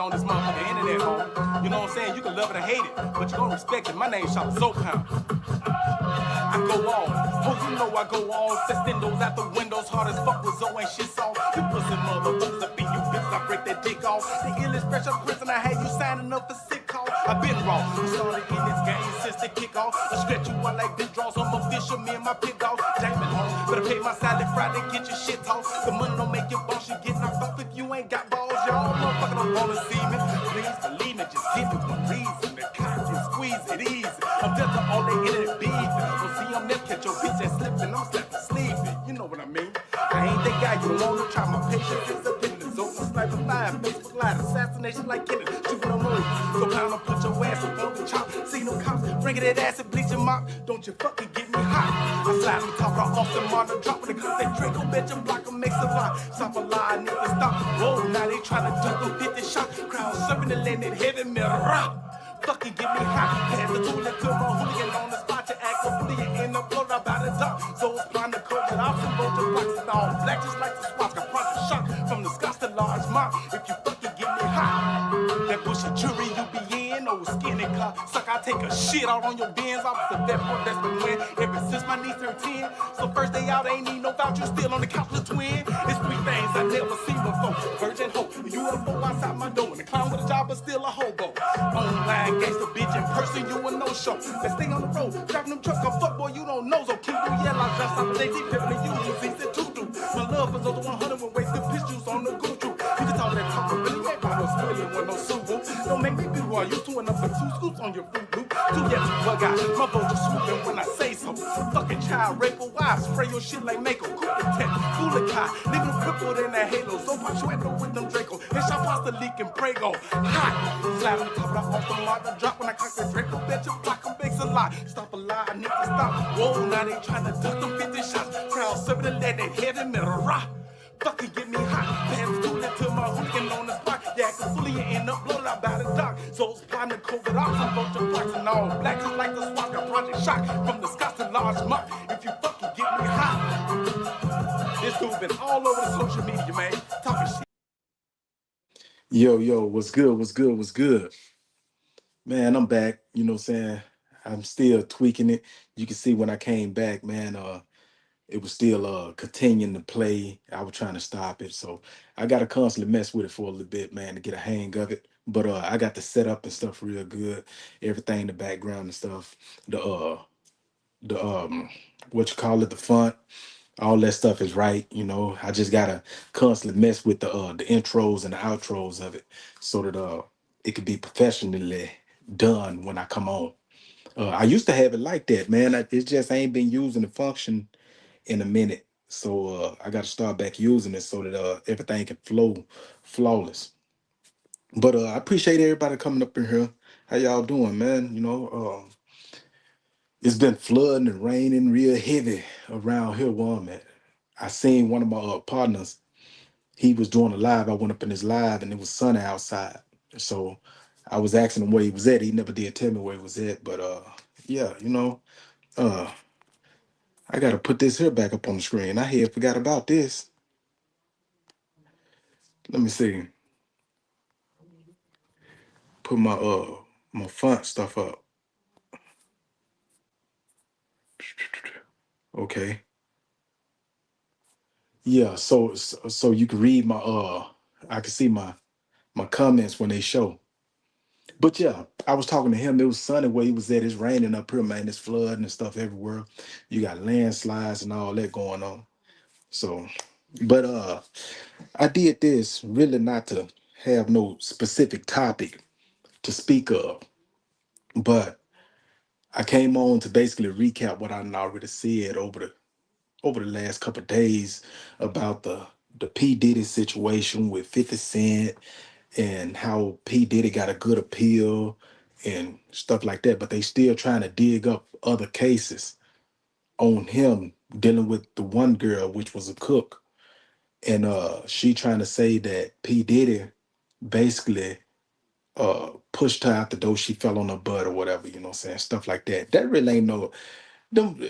on this motherfucking internet, home. You know what I'm saying? You can love it or hate it, but you gonna respect it. My name's Chatta. I go on, oh you know I go on, testing those out the windows, hard as fuck with Zoe and shit soft. You pussy motherfuckers up in you bitches, I break that dick off. The illest fresh up prison, I had you signing up for sick call. I been wrong, we started in this game since the kickoff. I stretch you out like big draws, I'm official, me and my pig dog. Jamin home, better pay my salad Friday, get your shit tossed. The money don't make your boss, you get knocked off if you ain't got balls. Y'all motherfucker don't wanna see me, please believe me, just give me one reason. The cock can squeeze it easy, I'm just all they in it beef. Don't see I'm never catch your bitch ass slipping, I'm slapping sleeping, you know what I mean? I ain't that guy you don't wanna try, my patience is up in the zone. Sniper live, Facebook live, assassination like Kennedy, shooting no more. So pound and put your ass up on the chop, see no cops, bringing that ass and bleach 'em up. Don't you fucking get me hot. I slide on top of the Austin Martin, dropping the clip, they Draco, bet your block 'em, makes a lot. Stop a lie, nigga, stop. Whoa, now they tryna duck them 50 shots. Crowd serving the land in heavy metal rock. Fucking get me hot. Pass the tool to my hooligan on the spot to act a bully in the blood about the top. So it's blind to cover it off some road to blocks and all black just like the swats. Got project shot from the Scots to large mop. If you fucking get me hot, that bushy jury you be in, old skinny car. Suck, I take a shit out on your bins. I was the vet for that's been win ever since my niece turned 10. So first day out, ain't need no voucher, still on the couch with twin. It's three things I never seen before. Virgin hope, UFO outside my door, and a clown with a job but still a hobo. Online gangster bitch in person, you a no-show. Let's stay on the road, driving them trucks, come fuck boy, you don't know. So keep do yellow, dress up, they keep pimping you, easy to do. My love is over 100 with wasted pistols on the Gucci. You can talk that talk, but really ain't about no spilling with no Subaru. Don't make me be who I used to, and up for 2 scoops on your fruit loop. 2 yes, bug out, my boat just swooping when I say so. Fucking child rape a wife, spray your shit like Mako. Cool the tech, cool the car, leaving them crippled in that halo. So much sweat with them Draco, and shot pasta leaking Prego. Hot, slide on top of the off the mark, the drop when I cock the Draco. Bet your block 'em bakes a lot. Stop a lie, I need to stop. Whoa, now they tryna duck them 50 shots. Crowd serving the lead, they head in middle rock. Fucking get me hot. Pass the tool to my hooligan on the spot. Yeah, I can fully end up blown out by the dock. So it's blind to COVID off. I'm bunch of blocks and all black just like the swat. Got project shock from the Scots to large mop. If you fucking get me hot. This dude been all over the social media, man. Talking shit. Yo, what's good? What's good? What's good? Man, I'm back. You know what I'm saying? I'm still tweaking it. You can see when I came back, man, it was still continuing to play. I was trying to stop it. So I gotta constantly mess with it for a little bit, man, to get a hang of it. But I got the setup and stuff real good. Everything in the background and stuff. The what you call it, the font, all that stuff is right. I just gotta constantly mess with the intros and the outros of it so that it could be professionally done when I come on. I used to have it like that, man. It just ain't been using the function in a minute. So I gotta start back using it so that everything can flow flawless. But I appreciate everybody coming up in here. How y'all doing, man? It's been flooding and raining real heavy around here where I'm at. I seen one of my partners. He was doing a live. I went up in his live and it was sunny outside. So I was asking him where he was at. He never did tell me where he was at. But yeah, uh I gotta put this here back up on the screen. I had forgot about this. Let me see. Put my font stuff up. Okay. Yeah, so you can read my I can see my comments when they show. But yeah, I was talking to him. It was sunny where he was at. It's raining up here, man. It's flooding and stuff everywhere. You got landslides and all that going on. So, but I did this really not to have no specific topic to speak of, but I came on to basically recap what I done already said over the last couple of days about the P Diddy situation with 50 Cent and how P Diddy got a good appeal and stuff like that, but they still trying to dig up other cases on him dealing with the one girl, which was a cook. And she trying to say that P. Diddy basically pushed her out the door, she fell on her butt or whatever, you know what I'm saying? Stuff like that. That really ain't no, Them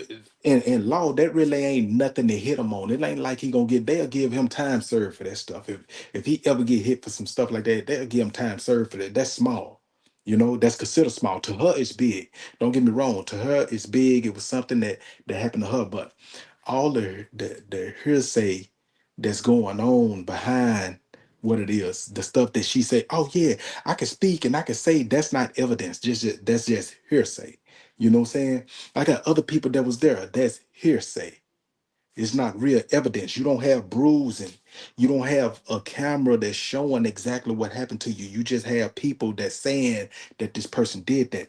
in law, that really ain't nothing to hit him on. It ain't like he gonna get. They'll give him time served for that stuff. If he ever get hit for some stuff like that, they'll give him time served for that. That's small. That's considered small. To her, it's big. Don't get me wrong. To her, it's big. It was something that happened to her. But all the hearsay that's going on behind what it is, the stuff that she said, oh yeah, I can speak and I can say, that's not evidence. That's just hearsay. You know what I'm saying? I got other people that was there. That's hearsay. It's not real evidence. You don't have bruising. You don't have a camera that's showing exactly what happened to you. You just have people that saying that this person did that.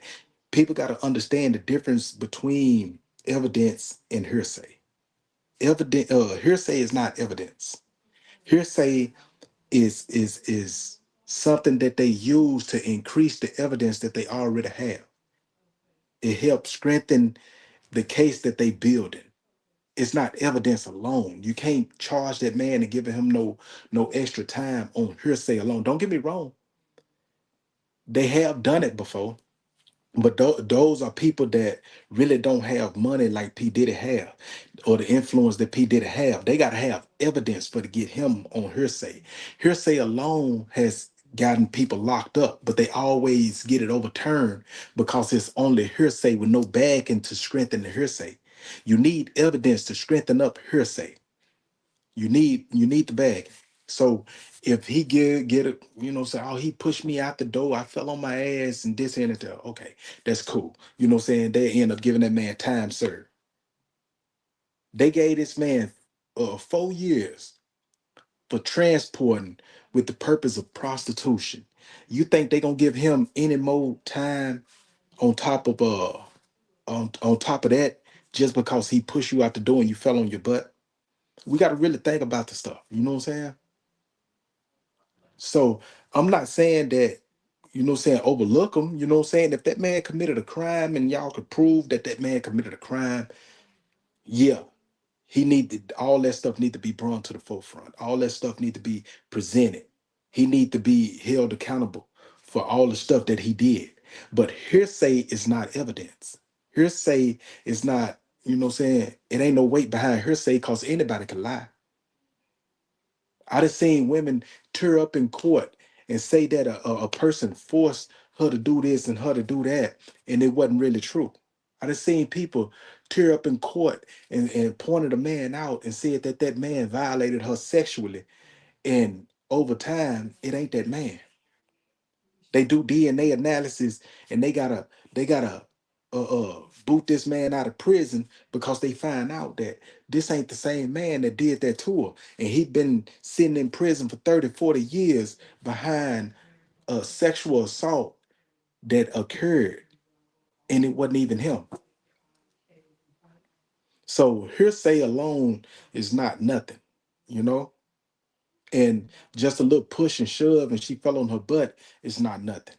People got to understand the difference between evidence and hearsay. Hearsay is not evidence. Hearsay is something that they use to increase the evidence that they already have. It helps strengthen the case that they building. It's not evidence alone. You can't charge that man and giving him no extra time on hearsay alone. Don't get me wrong. They have done it before. But those are people that really don't have money like P. Diddy have, or the influence that P. Diddy have. They got to have evidence for to get him on hearsay. Hearsay alone has gotten people locked up, but they always get it overturned because it's only hearsay with no backing to strengthen the hearsay. You need evidence to strengthen up hearsay. You need the bag. So if he get it, say, oh, he pushed me out the door, I fell on my ass and this and that. Okay, that's cool. Saying they end up giving that man time served. They gave this man 4 years for transporting with the purpose of prostitution. You think they gonna give him any more time on top of on top of that just because he pushed you out the door and you fell on your butt? We got to really think about the stuff. You know what I'm saying? So I'm not saying that, overlook him. You know what I'm saying? If that man committed a crime and y'all could prove that that man committed a crime, yeah, all that stuff need to be brought to the forefront. All that stuff need to be presented. He need to be held accountable for all the stuff that he did. But hearsay is not evidence. Hearsay is not, what I'm saying? It ain't no weight behind hearsay because anybody can lie. I done seen women tear up in court and say that a person forced her to do this and her to do that, and it wasn't really true. I done seen people tear up in court and pointed a man out and said that that man violated her sexually, and over time, it ain't that man. They do DNA analysis and they gotta boot this man out of prison because they find out that this ain't the same man that did that to her. And he'd been sitting in prison for 30, 40 years behind a sexual assault that occurred and it wasn't even him. So hearsay alone is not nothing, you know? And just a little push and shove and she fell on her butt is not nothing.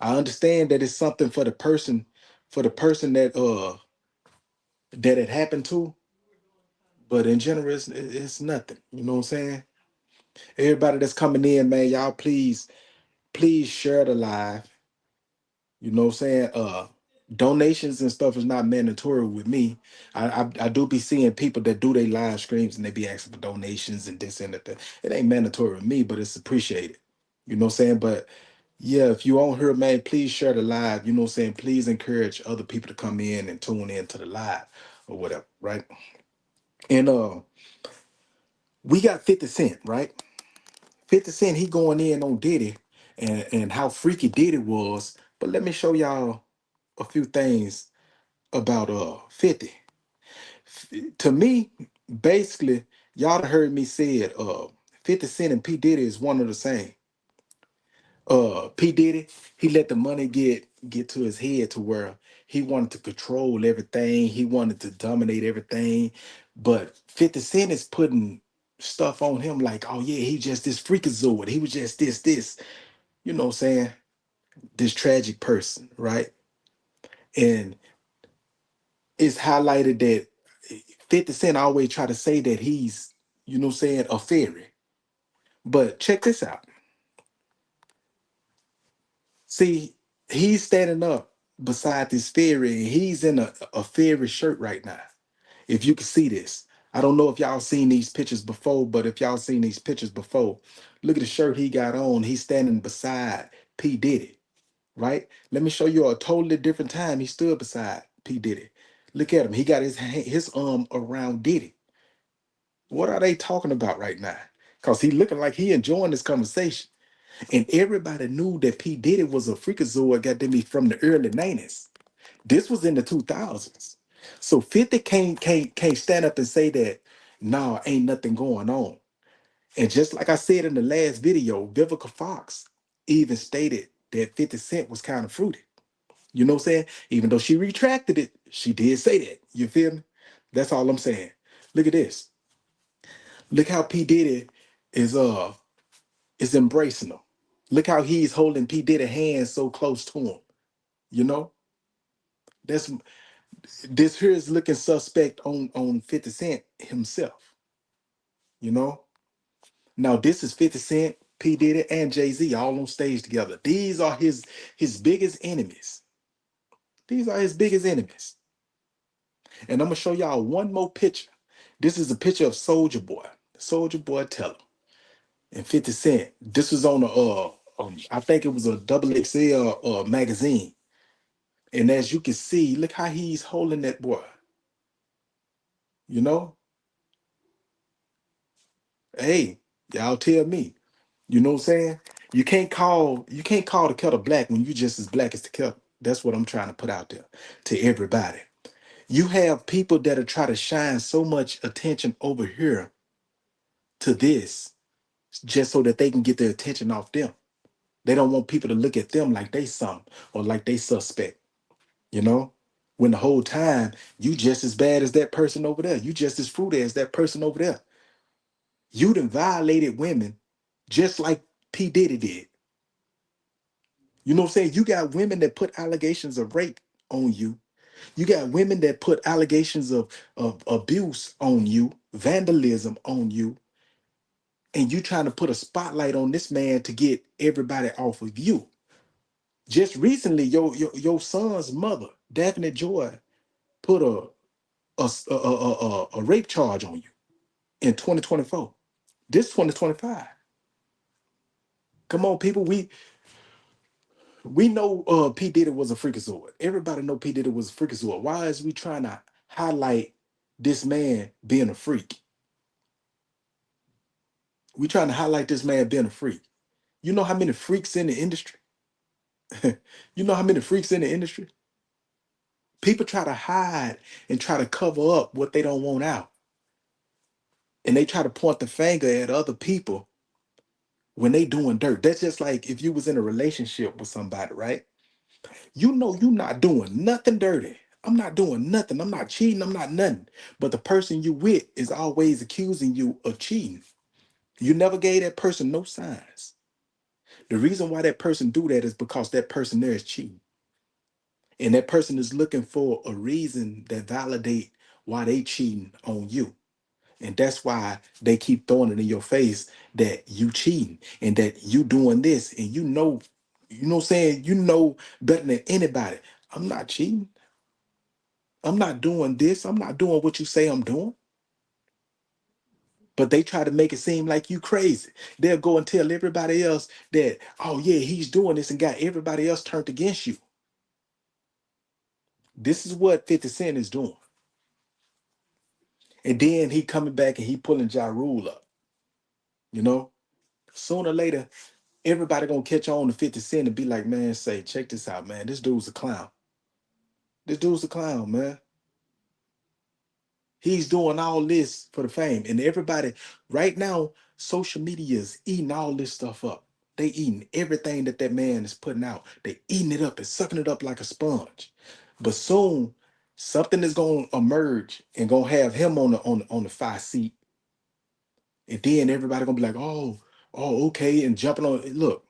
I understand that it's something for the person that it happened to, but in general, it's nothing. You know what I'm saying? Everybody that's coming in, man, y'all please share the live. You know what I'm saying? Donations and stuff is not mandatory with me. I do be seeing people that do their live streams and they be asking for donations and this and that. It ain't mandatory with me, but it's appreciated. You know what I'm saying? But yeah, if you on here, man, please share the live. You know what I'm saying? Please encourage other people to come in and tune in to the live or whatever, right? And we got 50 Cent, right? 50 Cent, he going in on Diddy and how freaky Diddy was. But let me show y'all a few things about 50. To me, basically, y'all done heard me say it. 50 Cent and P. Diddy is one of the same. P. Diddy, he let the money get to his head to where he wanted to control everything, he wanted to dominate everything. But 50 Cent is putting stuff on him like, oh yeah, he just this freakazoid, he was just this, you know what I'm saying? This tragic person, right? And it's highlighted that 50 Cent always try to say that he's, you know what I'm saying, a fairy. But check this out. See, he's standing up. beside this fairy, and he's in a fairy shirt right now. If you can see this, I don't know if y'all seen these pictures before, but if y'all seen these pictures before, look at the shirt he got on. He's standing beside P. Diddy, right? Let me show you a totally different time he stood beside P. Diddy. Look at him. He got his arm around Diddy. What are they talking about right now? Because he looking like he enjoying this conversation. And everybody knew that P. Diddy was a freakazoid, goddamn me, from the early 90s. This was in the 2000s. So 50 can't stand up and say that, nah, ain't nothing going on. And just like I said in the last video, Vivica Fox even stated that 50 Cent was kind of fruity. You know what I'm saying? Even though she retracted it, she did say that. You feel me? That's all I'm saying. Look at this. Look how P. Diddy is embracing him. Look how he's holding P. Diddy hand so close to him. You know? That's this here is looking suspect on 50 Cent himself. You know? Now this is 50 Cent, P. Diddy, and Jay-Z all on stage together. These are his biggest enemies. These are his biggest enemies. And I'm gonna show y'all one more picture. This is a picture of Soldier Boy. Soldier Boy Tell 'em. And 50 Cent. This was on a I think it was a double XL magazine. And as you can see, look how he's holding that boy. You know, hey, y'all tell me. You know what I'm saying? You can't call the kettle black when you just as black as the kettle. That's what I'm trying to put out there to everybody. You have people that are trying to shine so much attention over here to this just so that they can get their attention off them. They don't want people to look at them like they something or like they suspect, you know? When the whole time you just as bad as that person over there. You just as fruity as that person over there. You done violated women just like P. Diddy did. You know what I'm saying? You got women that put allegations of rape on you. You got women that put allegations of abuse on you, vandalism on you, and you trying to put a spotlight on this man to get everybody off of you. Just recently, your son's mother, Daphne Joy, put a rape charge on you in 2024. This 2025. Come on, people. We know P. Diddy was a freakazoid. Everybody know P. Diddy was a freakazoid. Why is we trying to highlight this man being a freak? We trying to highlight this man being a freak. You know how many freaks in the industry? You know how many freaks in the industry? People try to hide and try to cover up what they don't want out. And they try to point the finger at other people when they doing dirt. That's just like if you was in a relationship with somebody, right? You know you're not doing nothing dirty. I'm not doing nothing. I'm not cheating. I'm not nothing. But the person you with is always accusing you of cheating. You never gave that person no signs. The reason why that person do that is because that person there is cheating. And that person is looking for a reason that validate why they cheating on you. And that's why they keep throwing it in your face that you cheating and that you doing this. And you know what I'm saying? You know better than anybody. I'm not cheating. I'm not doing this. I'm not doing what you say I'm doing. But they try to make it seem like you crazy. They'll go and tell everybody else that, oh yeah, he's doing this and got everybody else turned against you. This is what 50 Cent is doing. And then he coming back and he pulling Ja Rule up. You know, sooner or later, everybody gonna catch on to 50 Cent and be like, man, say, check this out, man. This dude's a clown. This dude's a clown, man. He's doing all this for the fame. And everybody, right now, social media is eating all this stuff up. They eating everything that that man is putting out. They eating it up and sucking it up like a sponge. But soon, something is gonna emerge and gonna have him on the 5 seat. And then everybody gonna be like, oh, okay, and jumping on. Look,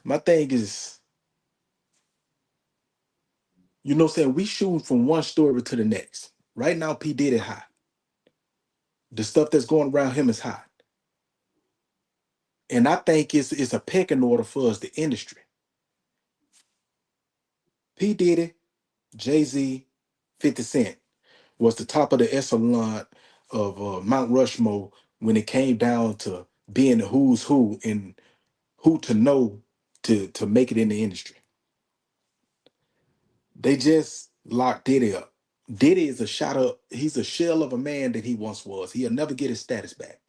my thing is, you know what I'm saying? We shooting from one story to the next. Right now, P. Diddy hot. The stuff that's going around him is hot. And I think it's a pecking order for us, the industry. P. Diddy, Jay-Z, 50 Cent was the top of the echelon of Mount Rushmore when it came down to being the who's who and who to know to make it in the industry. They just locked Diddy up. Diddy is a shot up. He's a shell of a man that he once was. He'll never get his status back.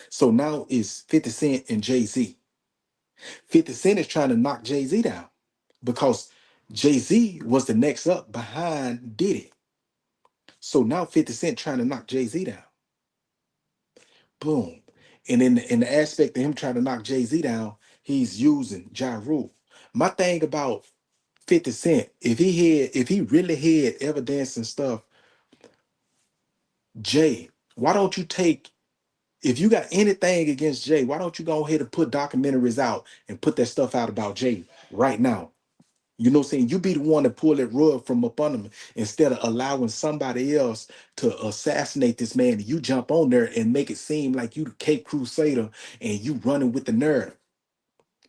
So now it's 50 Cent and Jay-Z. 50 Cent is trying to knock Jay-Z down because Jay-Z was the next up behind Diddy. So now 50 Cent trying to knock Jay-Z down. Boom. And in the aspect of him trying to knock Jay-Z down, he's using Ja Rule. My thing about 50 Cent, if he really had evidence and stuff, Jay, why don't you take if you got anything against Jay, why don't you go ahead and put documentaries out and put that stuff out about Jay right now? You know what I'm saying? You be the one to pull that rug from up under him instead of allowing somebody else to assassinate this man. And you jump on there and make it seem like you the Cape Crusader and you running with the nerve.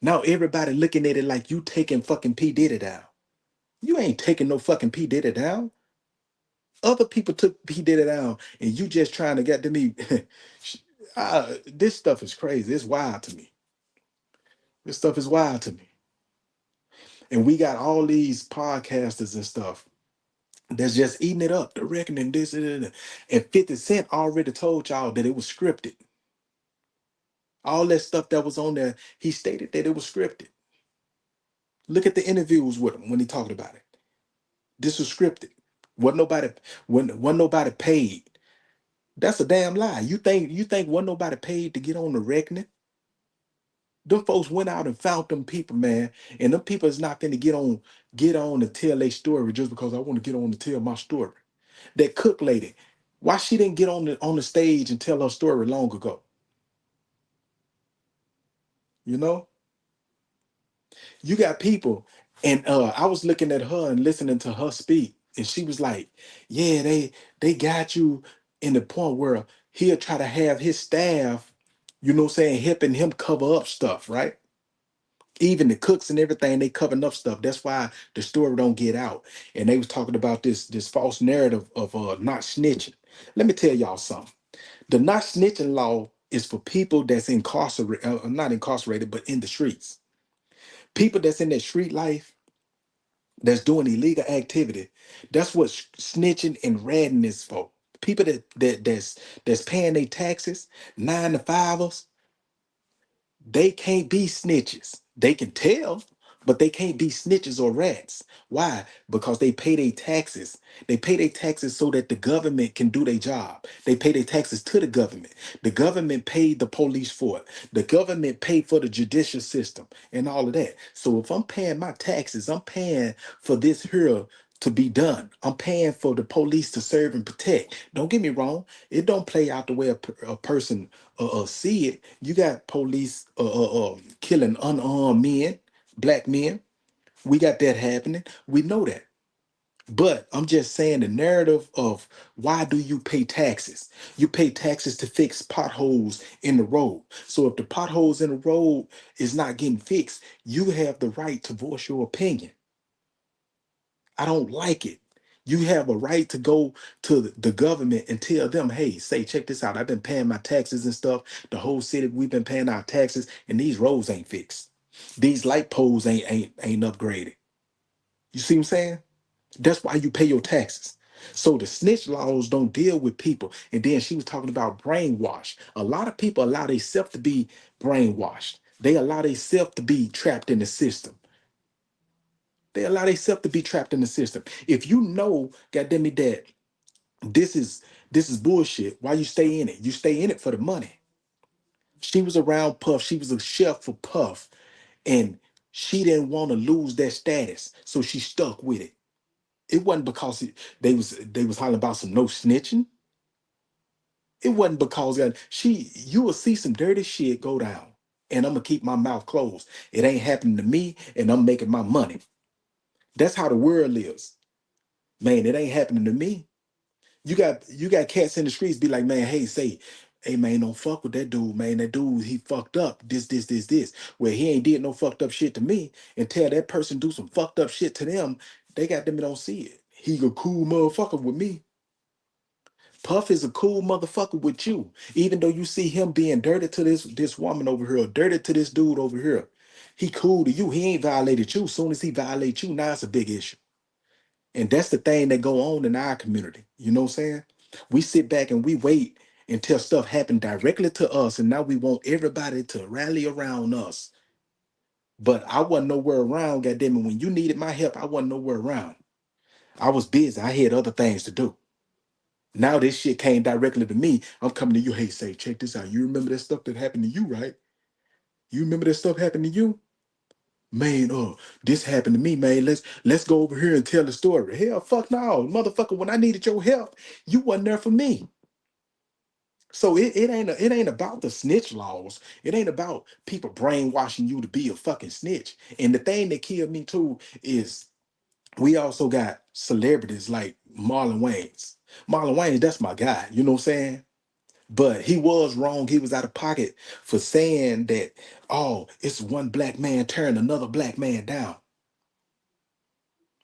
Now everybody looking at it like you taking fucking P. Diddy down. You ain't taking no fucking P. Diddy down. Other people took P. Diddy down and you just trying to get to me. This stuff is crazy. It's wild to me. This stuff is wild to me. And we got all these podcasters and stuff that's just eating it up, the reckoning, this and 50 Cent already told y'all that it was scripted. All that stuff that was on there, he stated that it was scripted. Look at the interviews with him when he talked about it. This was scripted. Wasn't nobody wasn't nobody paid. That's a damn lie. You think wasn't nobody paid to get on the reckoning? Them folks went out and found them people, man. And them people is not gonna get on and tell their story just because I want to get on to tell my story. That cook lady, why she didn't get on the stage and tell her story long ago? You know, you got people, and I was looking at her and listening to her speak, and she was like, "Yeah, they got you in the point where he'll try to have his staff, you know, what I'm saying, helping him cover up stuff, right? Even the cooks and everything, they covering up stuff. That's why the story don't get out." And they was talking about this false narrative of not snitching. Let me tell y'all something. The not snitching law is for people that's incarcerated, not incarcerated, but in the streets. People that's in that street life, that's doing illegal activity. That's what snitching and ratting is for. People that's paying their taxes, 9 to 5ers, they can't be snitches. They can tell, but they can't be snitches or rats. Why? Because they pay their taxes. They pay their taxes so that the government can do their job. They pay their taxes to the government. The government paid the police for it. The government paid for the judicial system and all of that. So if I'm paying my taxes, I'm paying for this here to be done. I'm paying for the police to serve and protect. Don't get me wrong. It don't play out the way a person see it. You got police killing unarmed men, black men. We got that happening. We know that. But I'm just saying the narrative of why do you pay taxes? You pay taxes to fix potholes in the road. So if the potholes in the road is not getting fixed, you have the right to voice your opinion. I don't like it. You have a right to go to the government and tell them, hey, say, check this out. I've been paying my taxes and stuff. The whole city, we've been paying our taxes, and these roads ain't fixed. These light poles ain't upgraded. You see what I'm saying? That's why you pay your taxes. So the snitch laws don't deal with people. And then she was talking about brainwash. A lot of people allow themselves to be brainwashed. They allow themselves to be trapped in the system. They allow themselves to be trapped in the system. If you know, goddamn it, that this is bullshit, why you stay in it? You stay in it for the money. She was around Puff. She was a chef for Puff, and she didn't want to lose that status, so she stuck with it. It wasn't because they was hollering about some no snitching. It wasn't because you will see some dirty shit go down, and I'm gonna keep my mouth closed. It ain't happening to me, and I'm making my money. That's how the world lives, man. It ain't happening to me. You got cats in the streets be like, man, hey, say, hey man, don't fuck with that dude, man. That dude, he fucked up. This. Well, he ain't did no fucked up shit to me. And tell that person do some fucked up shit to them. They got them don't see it. He a cool motherfucker with me. Puff is a cool motherfucker with you. Even though you see him being dirty to this woman over here, or dirty to this dude over here, he cool to you. He ain't violated you. Soon as he violates you, now it's a big issue. And that's the thing that go on in our community. You know what I'm saying? We sit back and we wait until stuff happen directly to us, and now we want everybody to rally around us. But I wasn't nowhere around, goddamn it. When you needed my help, I wasn't nowhere around. I was busy. I had other things to do. Now this shit came directly to me. I'm coming to you. Hey, say, check this out. You remember that stuff that happened to you, right? You remember that stuff happened to you? Man, this happened to me, man. Let's go over here and tell the story. Hell, fuck no. Motherfucker, when I needed your help, you wasn't there for me. So it ain't about the snitch laws. It ain't about people brainwashing you to be a fucking snitch. And the thing that killed me too is we also got celebrities like Marlon Wayans. Marlon Wayans, that's my guy. You know what I'm saying? But he was wrong. He was out of pocket for saying that, oh, it's one black man tearing another black man down.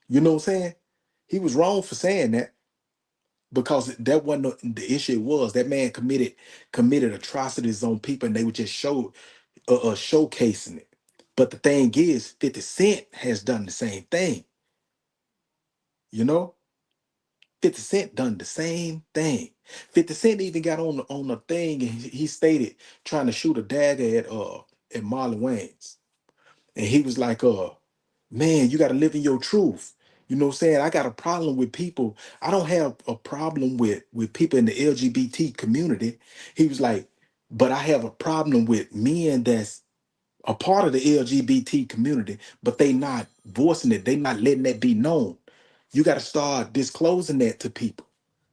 You know what I'm saying? He was wrong for saying that because that wasn't the issue. It was that man committed atrocities on people, and they were just showcasing it. But the thing is, 50 Cent has done the same thing. You know, 50 Cent done the same thing. 50 Cent even got on the thing, and he stated trying to shoot a dagger at Marlon Wayans. And he was like, man, you gotta live in your truth. You know what I'm saying? I got a problem with people. I don't have a problem with people in the LGBT community. He was like, but I have a problem with men that's a part of the LGBT community, but they not voicing it. They not letting that be known. You got to start disclosing that to people.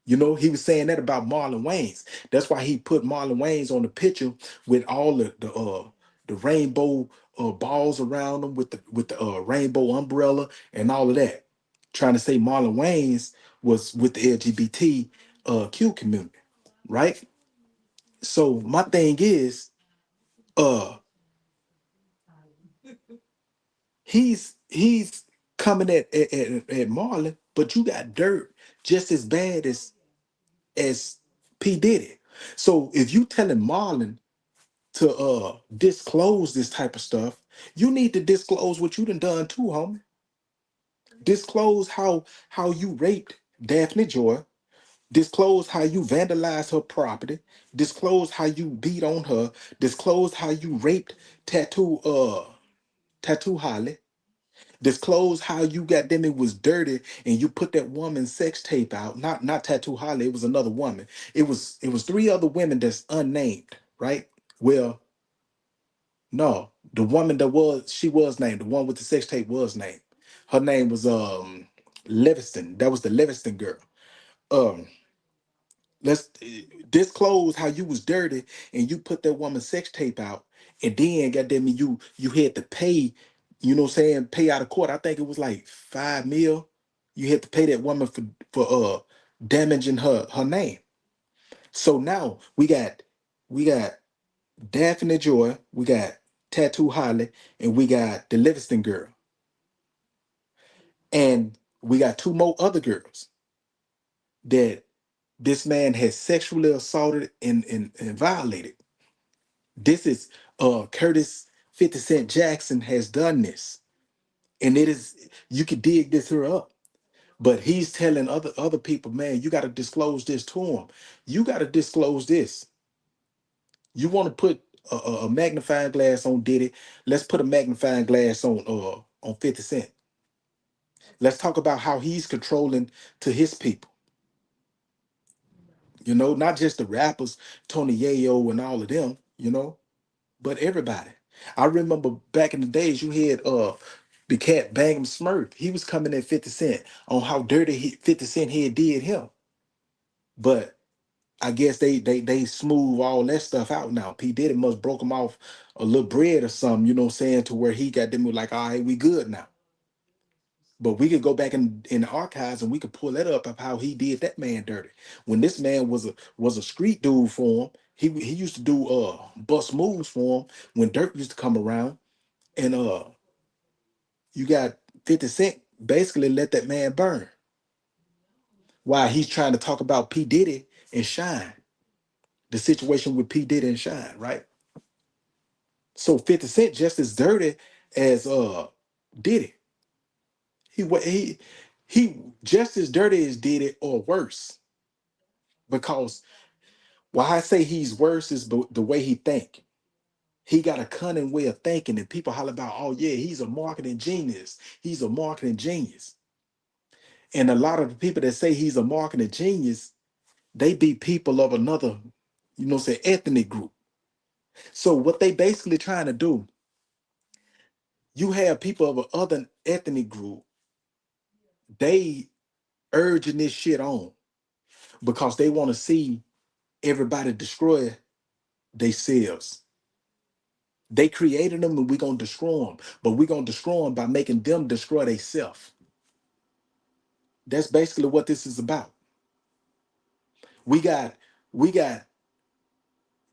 You know, he was saying that about Marlon Wayans. That's why he put Marlon Wayans on the picture with all the rainbow balls around him with the rainbow umbrella and all of that, trying to say Marlon Wayans was with the LGBT Q community, right? So my thing is, uh, he's coming at Marlon, but you got dirt just as bad as P Diddy. So if you telling Marlon to disclose this type of stuff, you need to disclose what you done too, homie. Disclose how you raped Daphne Joy. Disclose how you vandalized her property. Disclose how you beat on her. Disclose how you raped Tattoo Holly. Disclose how you got them it was dirty and you put that woman's sex tape out. Not Tattoo Holly, it was another woman. It was three other women that's unnamed, right? Well, no, the woman that was she was named, the one with the sex tape was named. Her name was Leviston. That was the Leviston girl. Um, let's disclose how you was dirty and you put that woman's sex tape out, and then goddamn it, you had to pay, you know what I'm saying, pay out of court. I think it was like 5 mil. You had to pay that woman for damaging her name. So now we got Daphne Joy, we got Tattoo Holly, and we got the Livingston girl. And we got two more other girls that this man has sexually assaulted and violated. This is Curtis 50 Cent Jackson has done this. And it is you could dig this here up. But he's telling other people, man, you got to disclose this to him. You got to disclose this. You want to put a magnifying glass on Diddy. Let's put a magnifying glass on 50 Cent. Let's talk about how he's controlling to his people. You know, not just the rappers, Tony Yayo and all of them, you know, but everybody. I remember back in the days you had the cat Bangum Smurf. He was coming at 50 Cent on how dirty 50 Cent had did him. But I guess they smooth all that stuff out now. P. Diddy must broke him off a little bread or something, you know what I'm saying, to where he got them like, all right, we good now. But we could go back in the archives and we could pull that up of how he did that man dirty. When this man was a street dude for him, he used to do bust moves for him when Dirk used to come around. And you got 50 Cent basically let that man burn while he's trying to talk about P. Diddy and Shine, the situation with P. Diddy and Shine, right? So 50 Cent just as dirty as Diddy. He just as dirty as Diddy or worse. Because why I say he's worse is the way he think. He got a cunning way of thinking, and people holler about, oh yeah, he's a marketing genius. He's a marketing genius. And a lot of the people that say he's a marketing genius, they be people of another, say ethnic group. So what they basically trying to do, you have people of another ethnic group, they urging this shit on because they want to see everybody destroy themselves. They created them and we're gonna destroy them, but we're gonna destroy them by making them destroy themselves. That's basically what this is about. We got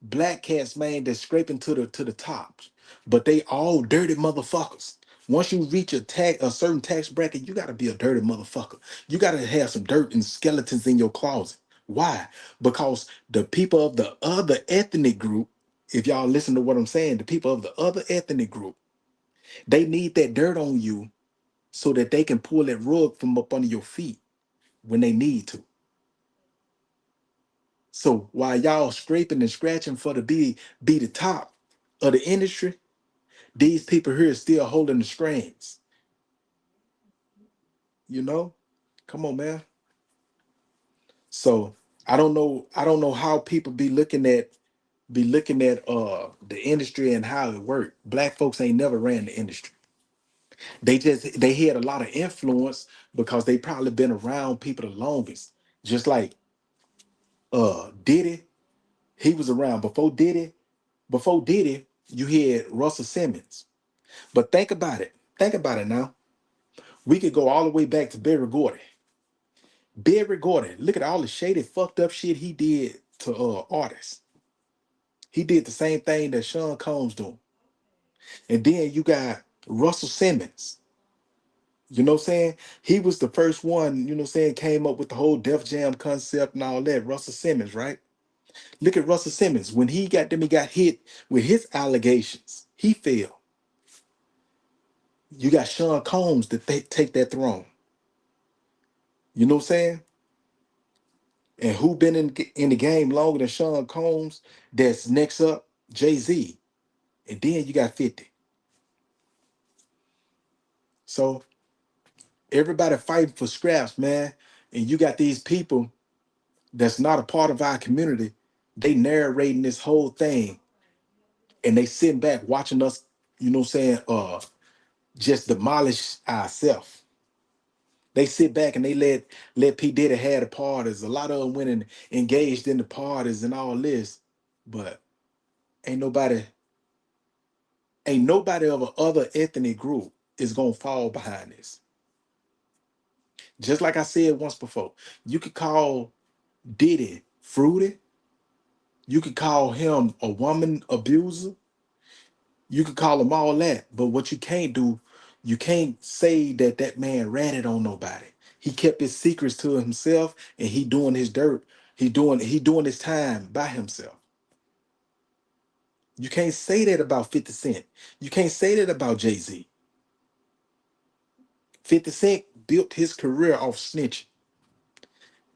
black cats, man, that's scraping to the top, but they all dirty motherfuckers. Once you reach a certain tax bracket, you gotta be a dirty motherfucker. You gotta have some dirt and skeletons in your closet. Why? Because the people of the other ethnic group, if y'all listen to what I'm saying, the people of the other ethnic group, they need that dirt on you so that they can pull that rug from up under your feet when they need to. So while y'all scraping and scratching for the be the top of the industry, these people here still holding the strings. You know, come on, man. So I don't know how people be looking at the industry and how it worked. Black folks ain't never ran the industry. They had a lot of influence because they probably been around people the longest. Just like Diddy, he was around before Diddy. Before Diddy, you had Russell Simmons. But think about it. Think about it now. We could go all the way back to Barry Gordy. Barry Gordy, look at all the shady, fucked up shit he did to artists. He did the same thing that Sean Combs doing. And then you got Russell Simmons. You know what I'm saying? He was the first one, you know what I'm saying, came up with the whole Def Jam concept and all that. Russell Simmons, right? Look at Russell Simmons. When he got hit with his allegations. He failed. You got Sean Combs to take that throne. You know what I'm saying? And who been in the game longer than Sean Combs? That's next up, Jay-Z. And then you got 50. So everybody fighting for scraps, man. And you got these people that's not a part of our community. They narrating this whole thing and they sitting back watching us, you know what I'm saying, just demolish ourselves. They sit back and they let P. Diddy have the parties. A lot of them went and engaged in the parties and all this. But ain't nobody ain't nobody of a other ethnic group is gonna fall behind this. Just like I said once before, you could call Diddy fruity, you could call him a woman abuser, you could call him all that, but what you can't do, you can't say that that man ratted on nobody. He kept his secrets to himself, and he doing his dirt. He doing his time by himself. You can't say that about 50 Cent. You can't say that about Jay-Z. 50 Cent built his career off snitching.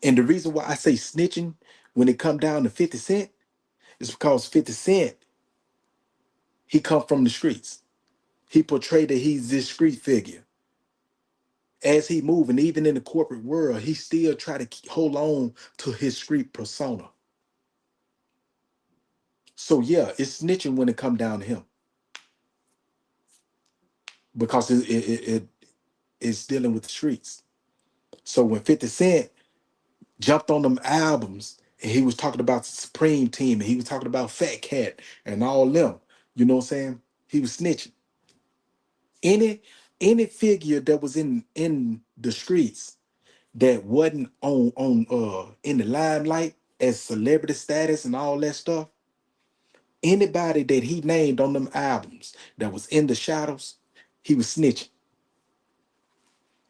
And the reason why I say snitching when it come down to 50 Cent is because 50 Cent, he come from the streets. He portrayed that he's this street figure. As he moving, even in the corporate world, he still try to hold on to his street persona. So yeah, it's snitching when it come down to him because it's dealing with the streets. So when 50 Cent jumped on them albums and he was talking about the Supreme Team and he was talking about Fat Cat and all them, you know what I'm saying? He was snitching. Any figure that was in the streets that wasn't on in the limelight as celebrity status and all that stuff, anybody that he named on them albums that was in the shadows, he was snitching.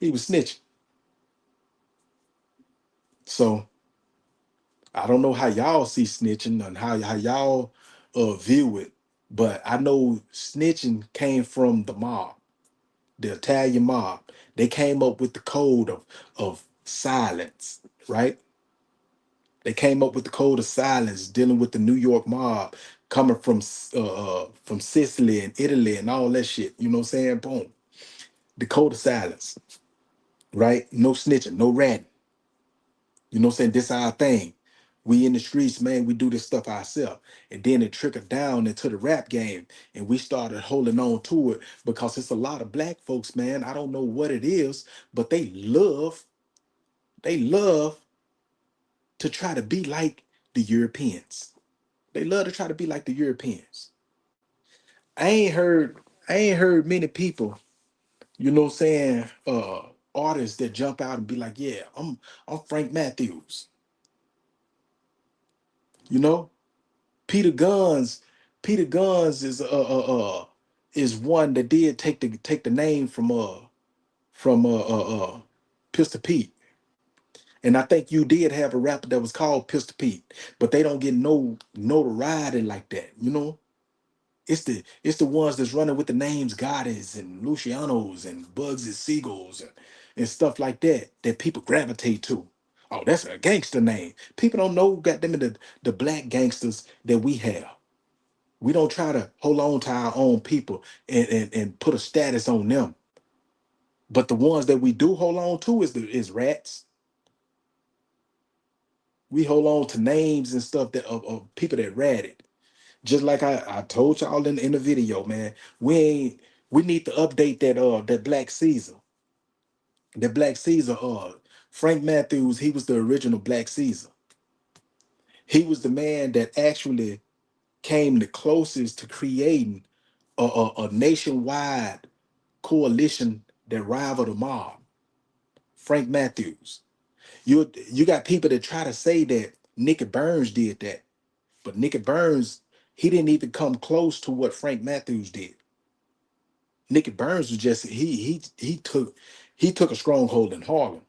He was snitching. So I don't know how y'all see snitching and how y'all view it, but I know snitching came from the mob, the Italian mob. They came up with the code of silence, right? They came up with the code of silence dealing with the New York mob coming from Sicily and Italy and all that shit. You know what I'm saying? Boom. The code of silence, right? No snitching, no ratting. You know what I'm saying? This our thing. We in the streets, man, we do this stuff ourselves. And then it trickled down into the rap game. And we started holding on to it because it's a lot of black folks, man. I don't know what it is, but they love to try to be like the Europeans. They love to try to be like the Europeans. I ain't heard, I ain't heard many people, you know what I'm saying, artists that jump out and be like, yeah, I'm Frank Matthews, you know? Peter Guns, Peter Guns is one that did take the name from Pistol Pete. And I think you did have a rapper that was called Pistol Pete, but they don't get no notoriety like that, you know? It's the ones that's running with the names Goddess and Lucianos and Bugsy Seagulls and stuff like that that people gravitate to. Oh, that's a gangster name. People don't know, goddamn it, the black gangsters that we have. We don't try to hold on to our own people and put a status on them. But the ones that we do hold on to is rats. We hold on to names and stuff that of people that ratted. Just like I told y'all in the video, man. We need to update that Black Caesar. That Black Caesar, Frank Matthews, he was the original Black Caesar. He was the man that actually came the closest to creating a nationwide coalition that rivaled the mob. Frank Matthews. You got people that try to say that Nicky Burns did that, but Nicky Burns, he didn't even come close to what Frank Matthews did. Nicky Burns was just he took a stronghold in Harlem.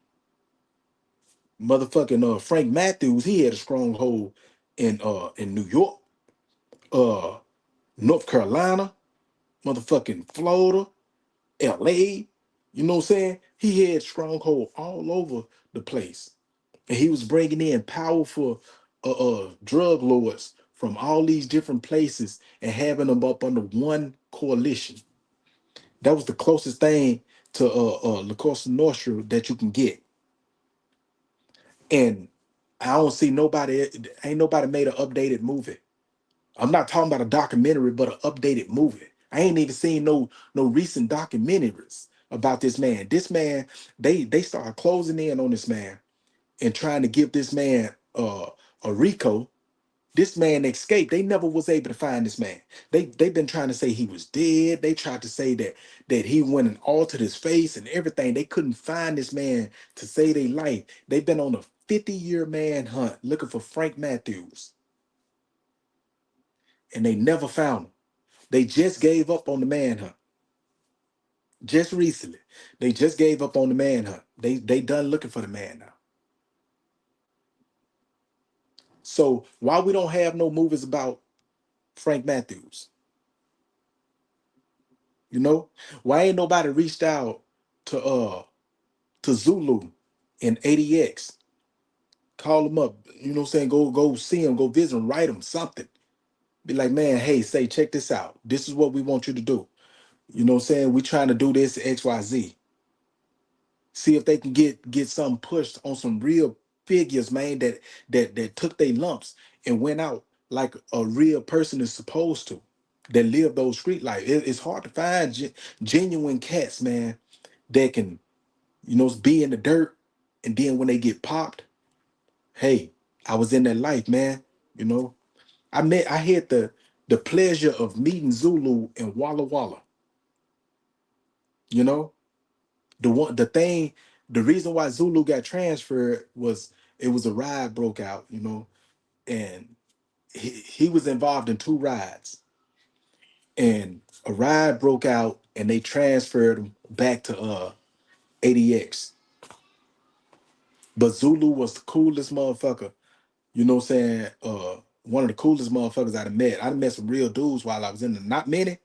Motherfucking Frank Matthews, he had a stronghold in New York, uh North Carolina, motherfucking Florida, LA. You know what I'm saying? He had stronghold all over the place. And he was bringing in powerful drug lords from all these different places and having them up under one coalition. That was the closest thing to La Cosa Nostra that you can get. And I don't see nobody, ain't nobody made an updated movie. I'm not talking about a documentary, but an updated movie. I ain't even seen no recent documentaries about this man. This man, they started closing in on this man and trying to give this man a Rico. This man escaped. They never was able to find this man. They've been trying to say he was dead. They tried to say that he went and altered his face and everything. They couldn't find this man to save their life. They've been on a 50-year manhunt looking for Frank Matthews, and they never found him. They just gave up on the manhunt. Just recently, they just gave up on the manhunt. They done looking for the man now. So why we don't have no movies about Frank Matthews? You know, why ain't nobody reached out to Zulu and ADX? Call him up. You know what I'm saying? Go see him. Go visit him. Write him something. Be like, man, hey, say, check this out. This is what we want you to do. You know what I'm saying? We trying to do this XYZ. See if they can get something pushed on some real figures, man, that took their lumps and went out like a real person is supposed to. That live those street life. It's hard to find genuine cats, man, that can, be in the dirt, and then when they get popped, hey, I was in that life, man. You know, I had the pleasure of meeting Zulu in Walla Walla. You know, the reason why Zulu got transferred was it was a ride broke out. And he was involved in two rides, and a ride broke out, and they transferred him back to ADX. But Zulu was the coolest motherfucker. You know what I'm saying? One of the coolest motherfuckers I'd have met. I'd have met some real dudes while I was in there. Not many,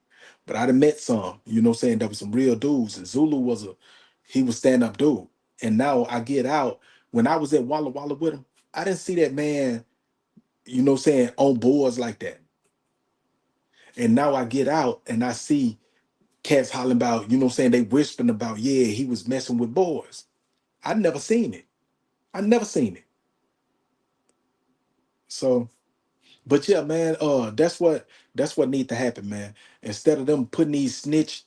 but I'd have met some. You know what I'm saying? There was some real dudes. And Zulu was he was stand up dude. And now I get out. When I was at Walla Walla with him, I didn't see that man, you know what I'm saying, on boards like that. And now I get out and I see cats hollering about, you know what I'm saying, they whispering about, yeah, he was messing with boys. I never seen it. I never seen it. So, but yeah, man, that's what need to happen, man. Instead of them putting these snitch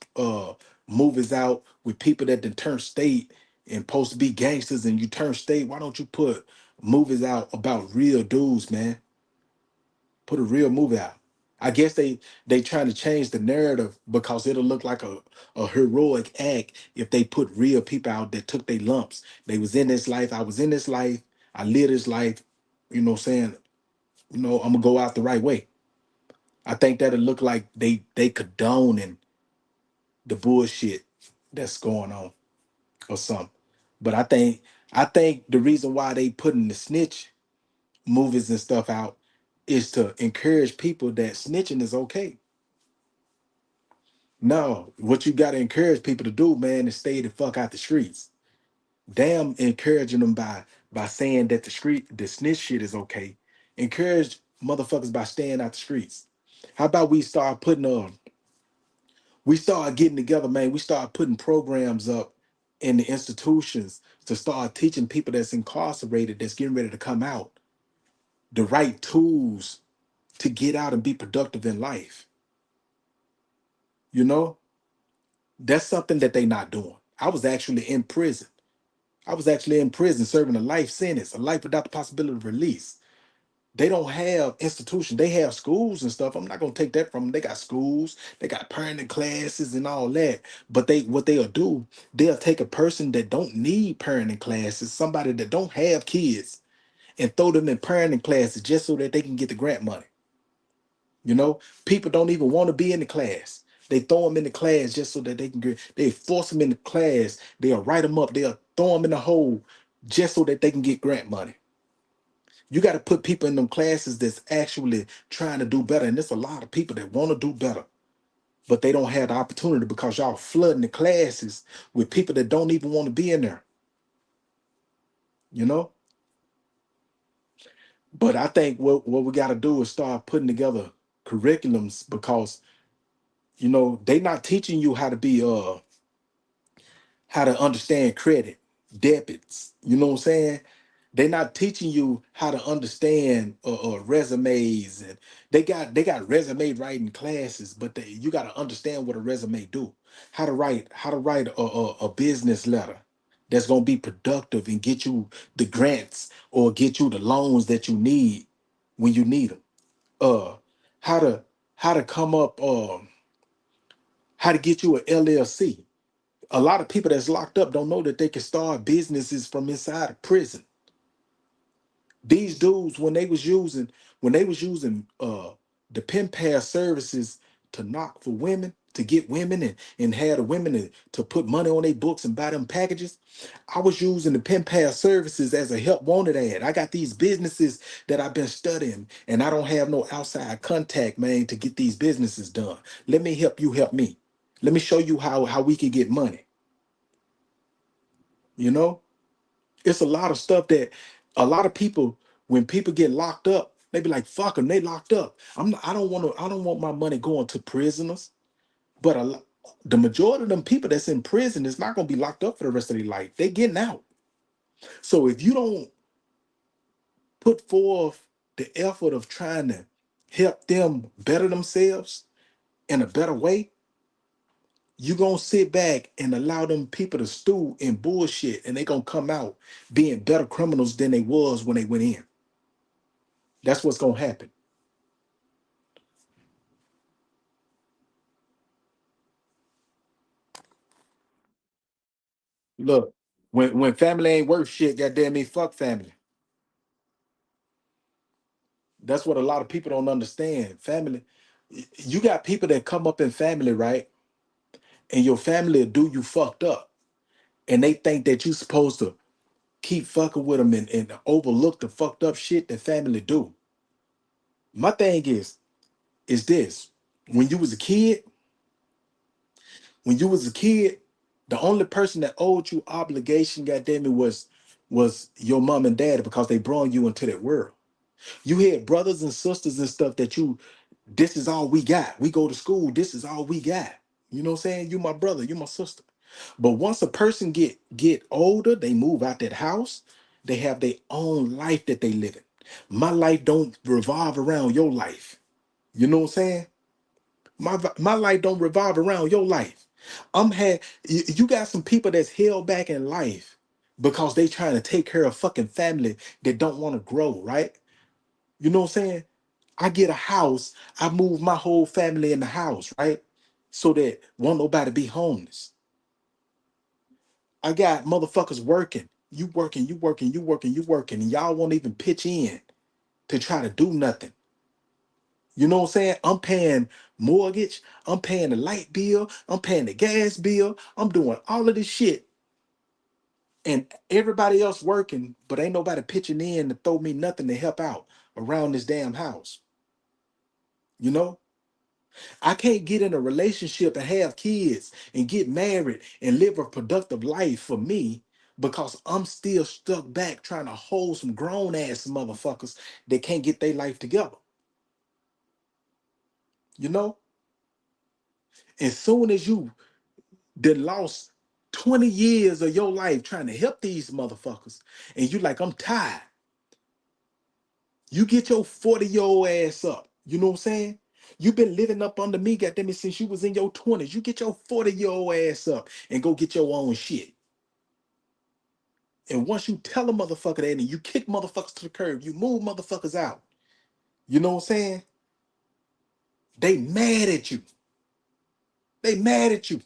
movies out with people that done turn state and supposed to be gangsters and you turn state, why don't you put movies out about real dudes, man? Put a real movie out. I guess they trying to change the narrative because it'll look like a heroic act if they put real people out that took their lumps. They was in this life. I was in this life. I live this life. You know what I'm saying? You know, I'm gonna go out the right way. I think that'll look like they condoning the bullshit that's going on or something. But I think the reason why they putting the snitch movies and stuff out is to encourage people that snitching is okay. No, what you gotta encourage people to do, man, is stay the fuck out the streets. Damn, encouraging them by saying that the snitch shit is okay. Encourage motherfuckers by staying out the streets. How about we start getting together, man. We start putting programs up in the institutions to start teaching people that's incarcerated, that's getting ready to come out, the right tools to get out and be productive in life. You know, that's something that they not doing. I was actually in prison. I was actually in prison serving a life sentence, a life without the possibility of release. They don't have institutions. They have schools and stuff. I'm not gonna take that from them. They got schools, they got parenting classes and all that. But what they'll do, they'll take a person that don't need parenting classes, somebody that don't have kids, and throw them in parenting classes just so that they can get the grant money. You know, people don't even want to be in the class. They throw them in the class just so that they can get. They force them in the class. They'll write them up. They'll throw them in the hole just so that they can get grant money. You got to put people in them classes that's actually trying to do better. And there's a lot of people that want to do better, but they don't have the opportunity because y'all flooding the classes with people that don't even want to be in there. You know. But I think what we got to do is start putting together curriculums because they not teaching you how to understand credit, debits. You know what I'm saying? They're not teaching you how to understand resumes, and they got resume writing classes, but you got to understand what a resume do, how to write a business letter that's gonna be productive and get you the grants or get you the loans that you need when you need them. Uh, how to how to come up how to get you an LLC. A lot of people that's locked up don't know that they can start businesses from inside of prison. These dudes, when they was using the pen pass services to knock for women, to get women and had the women to put money on their books and buy them packages. I was using the pen pass services as a help wanted ad. I got these businesses that I've been studying, and I don't have no outside contact, man, to get these businesses done. Let me help you help me. Let me show you how we can get money. You know? It's a lot of stuff that a lot of people, when people get locked up, they be like, fuck them, they locked up. I don't want my money going to prisoners. But the majority of them people that's in prison is not gonna be locked up for the rest of their life. They getting out. So if you don't put forth the effort of trying to help them better themselves in a better way, you gonna sit back and allow them people to stew in bullshit and they gonna come out being better criminals than they was when they went in. That's what's gonna happen. Look, when family ain't worth shit, goddamn me, fuck family. That's what a lot of people don't understand. Family, you got people that come up in family, right? And your family will do you fucked up. and they think that you supposed to keep fucking with them and overlook the fucked up shit that family do. My thing is this: when you was a kid, when you was a kid, the only person that owed you obligation, goddamn it, was your mom and dad because they brought you into that world. You had brothers and sisters and stuff that you, this is all we got. We go to school, this is all we got. You know what I'm saying? You my brother, you my sister. But once a person get older, they move out that house, they have their own life that they live in. My life don't revolve around your life. You know what I'm saying? My life don't revolve around your life. You got some people that's held back in life because they trying to take care of fucking family that don't want to grow, right? You know what I'm saying? I get a house, I move my whole family in the house, right? So that won't nobody be homeless. I got motherfuckers working. You working, you working, you working, you working, and y'all won't even pitch in to try to do nothing. You know what I'm saying? I'm paying mortgage, I'm paying the light bill, I'm paying the gas bill, I'm doing all of this shit. And everybody else working, but ain't nobody pitching in to throw me nothing to help out around this damn house. You know? I can't get in a relationship and have kids and get married and live a productive life for me because I'm still stuck back trying to hold some grown ass motherfuckers that can't get their life together. You know? As soon as you done lost 20 years of your life trying to help these motherfuckers, and you like, I'm tired. You get your 40-year-old ass up. You know what I'm saying? You've been living up under me, goddamn it, since you was in your 20s. You get your 40-year-old ass up and go get your own shit. And once you tell a motherfucker that and you kick motherfuckers to the curb, you move motherfuckers out. You know what I'm saying? They mad at you. They mad at you.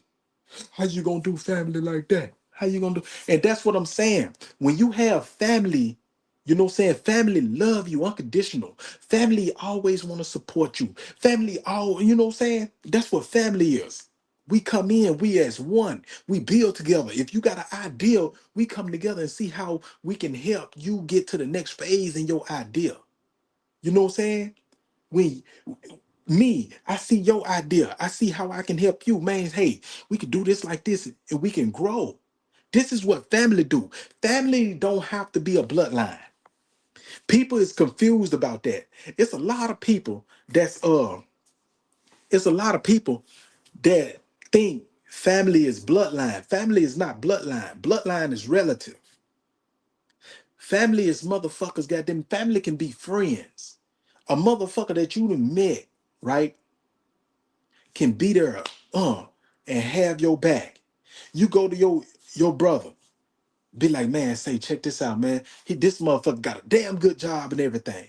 How you gonna do family like that? How you gonna do? And that's what I'm saying. When you have family, you know what I'm saying? Family love you unconditional. Family always want to support you. Family all, you know what I'm saying? That's what family is. We come in, we as one. We build together. If you got an ideal, we come together and see how we can help you get to the next phase in your idea. You know what I'm saying? We me, I see your idea. I see how I can help you, man. Hey, we can do this like this and we can grow. This is what family do. Family don't have to be a bloodline. People is confused about that. It's a lot of people it's a lot of people that think family is bloodline. Family is not bloodline. Bloodline is relative. Family is motherfuckers, goddamn. Family can be friends. A motherfucker that you done met, right? Can be there and have your back. You go to your brother, be like, man, say, check this out, man. This motherfucker got a damn good job and everything.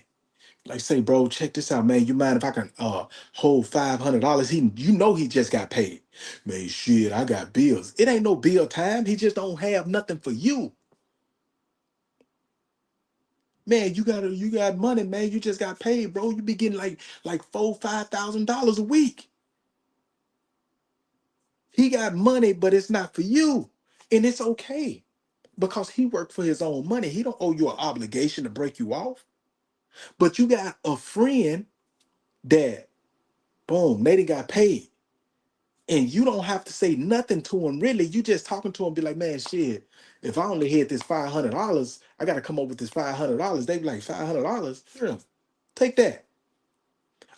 Like, say, bro, check this out, man. You mind if I can hold $500? You know he just got paid. Man, shit, I got bills. It ain't no bill time. He just don't have nothing for you. Man, you got money, man. You just got paid, bro. You be getting like $4,000-$5,000 a week. He got money, but it's not for you. And it's okay because he worked for his own money. He don't owe you an obligation to break you off. But you got a friend that, boom, they done got paid. And you don't have to say nothing to him, really. You just talking to him, be like, man, shit, if I only had this $500, I got to come up with this $500. They be like, $500? Yeah, take that.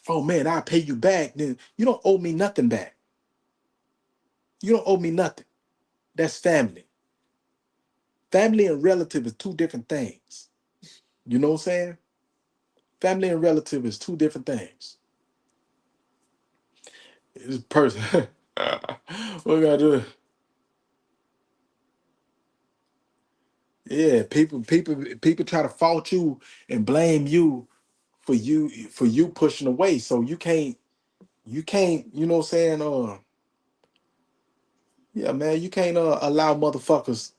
Oh, man, I'll pay you back. Then you don't owe me nothing back. You don't owe me nothing. That's family. Family and relative is two different things. You know what I'm saying? Family and relative is two different things. It's person. What gotta do? Yeah, people try to fault you and blame you for you pushing away. So you can't, you know what I'm saying? Yeah, man, you can't allow motherfuckers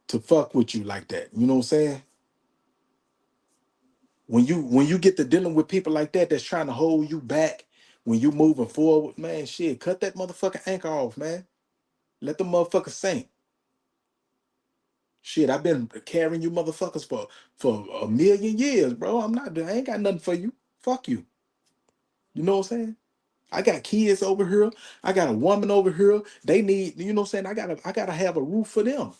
to fuck with you like that. You know what I'm saying? When you get to dealing with people like that that's trying to hold you back when you moving forward, man, shit, cut that motherfucking anchor off, man. Let the motherfucker sink. Shit, I've been carrying you motherfuckers for a million years, bro. I ain't got nothing for you. Fuck you. You know what I'm saying? I got kids over here. I got a woman over here. They need, you know what I'm saying? I gotta have a roof for them.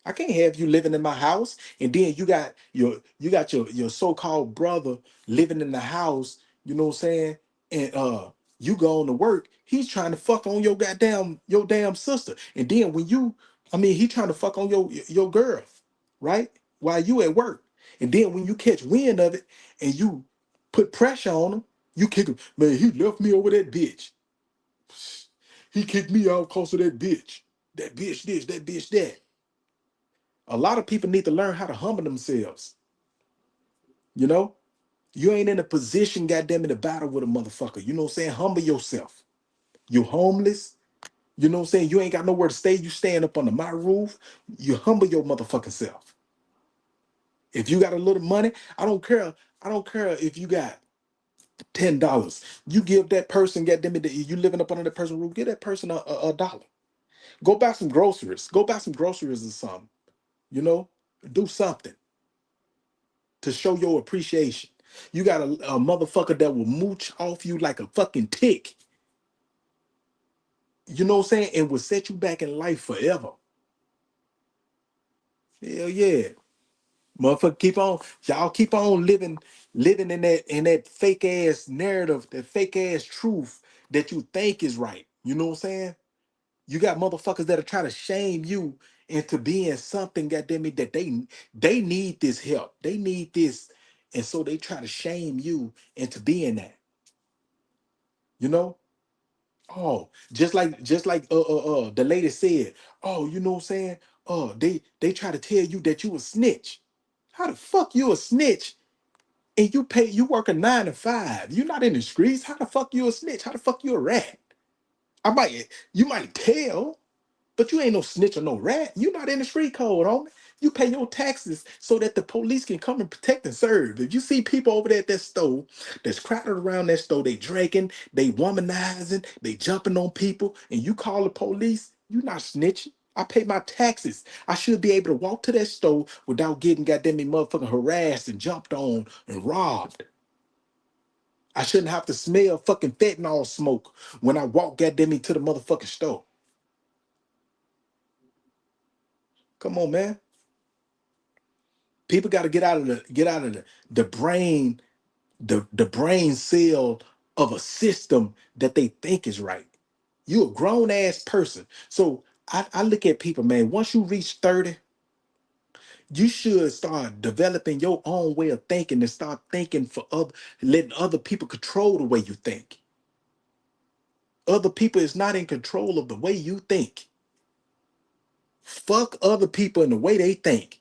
I can't have you living in my house and then you got your so-called brother living in the house, you know what I'm saying? And you going to work, he's trying to fuck on your damn sister. And then he trying to fuck on your girl, right? While you at work. And then when you catch wind of it and you put pressure on him, you kick him. Man, he left me over that bitch. He kicked me out because of that bitch. That bitch this, that bitch that. A lot of people need to learn how to humble themselves. You know, you ain't in a position, goddamn it, to battle with a motherfucker. You know what I'm saying? Humble yourself. You homeless. You know what I'm saying? You ain't got nowhere to stay. You staying up under my roof. You humble your motherfucking self. If you got a little money, I don't care. I don't care if you got $10. You give that person, goddamn it, you living up under that person's roof. Give that person a dollar. Go buy some groceries. Go buy some groceries or something. You know, do something to show your appreciation. You got a motherfucker that will mooch off you like a fucking tick. You know what I'm saying? And will set you back in life forever. Hell yeah. Motherfucker, y'all keep on living in that fake ass narrative, that fake ass truth that you think is right. You know what I'm saying? You got motherfuckers that are trying to shame you into being something, goddamn it, that they need this help. They need this. And so they try to shame you into being that. You know? Oh, just like the lady said, oh, you know what I'm saying? Oh, they try to tell you that you a snitch. How the fuck you a snitch and you work a 9 to 5? You not in the streets. How the fuck you a snitch? How the fuck you a rat? You might tell. But you ain't no snitch or no rat. You not in the street code, homie. You pay your taxes so that the police can come and protect and serve. If you see people over there at that store that's crowded around that store, they drinking, they womanizing, they jumping on people, and you call the police, you not snitching. I pay my taxes. I should be able to walk to that store without getting goddamn me motherfucking harassed and jumped on and robbed. I shouldn't have to smell fucking fentanyl smoke when I walk goddamn me to the motherfucking store. Come on, man. People got to get out of the brain, the brain cell of a system that they think is right. You a grown ass person. So I look at people, man, once you reach 30, you should start developing your own way of thinking and start thinking for letting other people control the way you think. Other people is not in control of the way you think. Fuck other people and the way they think.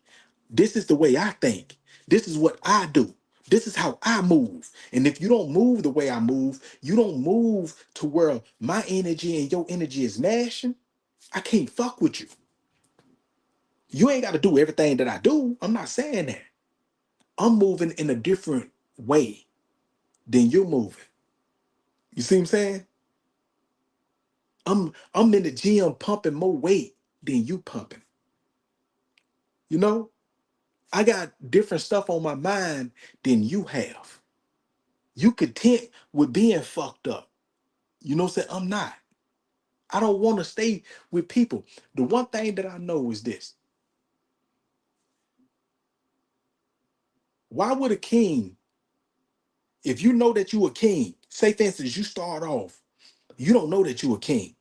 This is the way I think. This is what I do. This is how I move. And if you don't move the way I move, you don't move to where my energy and your energy is mashing, I can't fuck with you. You ain't got to do everything that I do. I'm not saying that. I'm moving in a different way than you're moving. You see what I'm saying? I'm in the gym pumping more weight than you pumping. You know? I got different stuff on my mind than you have. You content with being fucked up. You know what I'm saying? I'm not. I don't want to stay with people. The one thing that I know is this. Why would a king, if you know that you a king, say for instance, you start off, you don't know that you a king.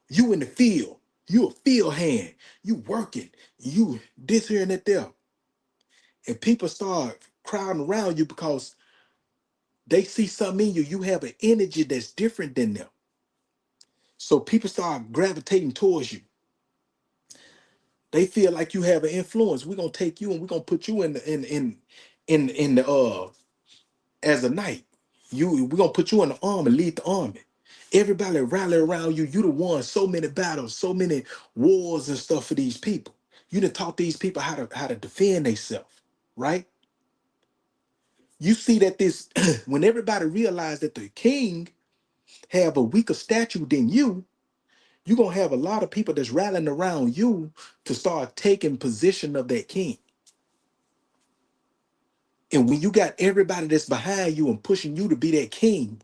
You in the field, you a field hand, you working, you this here and that there. And people start crowding around you because they see something in you. You have an energy that's different than them. So people start gravitating towards you. They feel like you have an influence. We're gonna take you and we're gonna put you in the as a knight. We're gonna put you in the army, lead the army. Everybody rally around you. You the one so many battles, so many wars and stuff for these people. You done taught these people how to defend themselves, right? You see that this when everybody realized that the king have a weaker statue than you You're gonna have a lot of people that's rallying around you to start taking position of that king. And when you got everybody that's behind you and pushing you to be that king,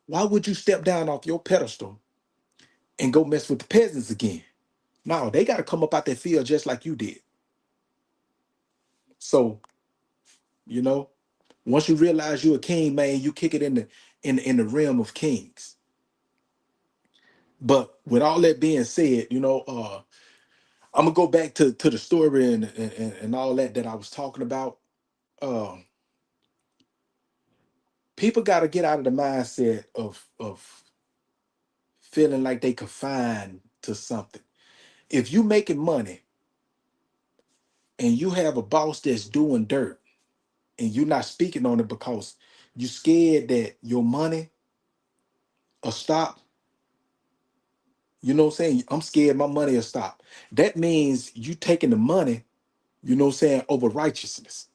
why would you step down off your pedestal and go mess with the peasants again? No, they got to come up out that field just like you did. So, you know, once you realize you're a king, man, you kick it in the realm of kings. But with all that being said, I'm gonna go back to the story and all that I was talking about. Um, People got to get out of the mindset of feeling like they confined to something. If you making money and you have a boss that's doing dirt and you're not speaking on it because you scared that your money will stop, you know what I'm saying? I'm scared my money will stop. That means you taking the money, you know what I'm saying, over righteousness.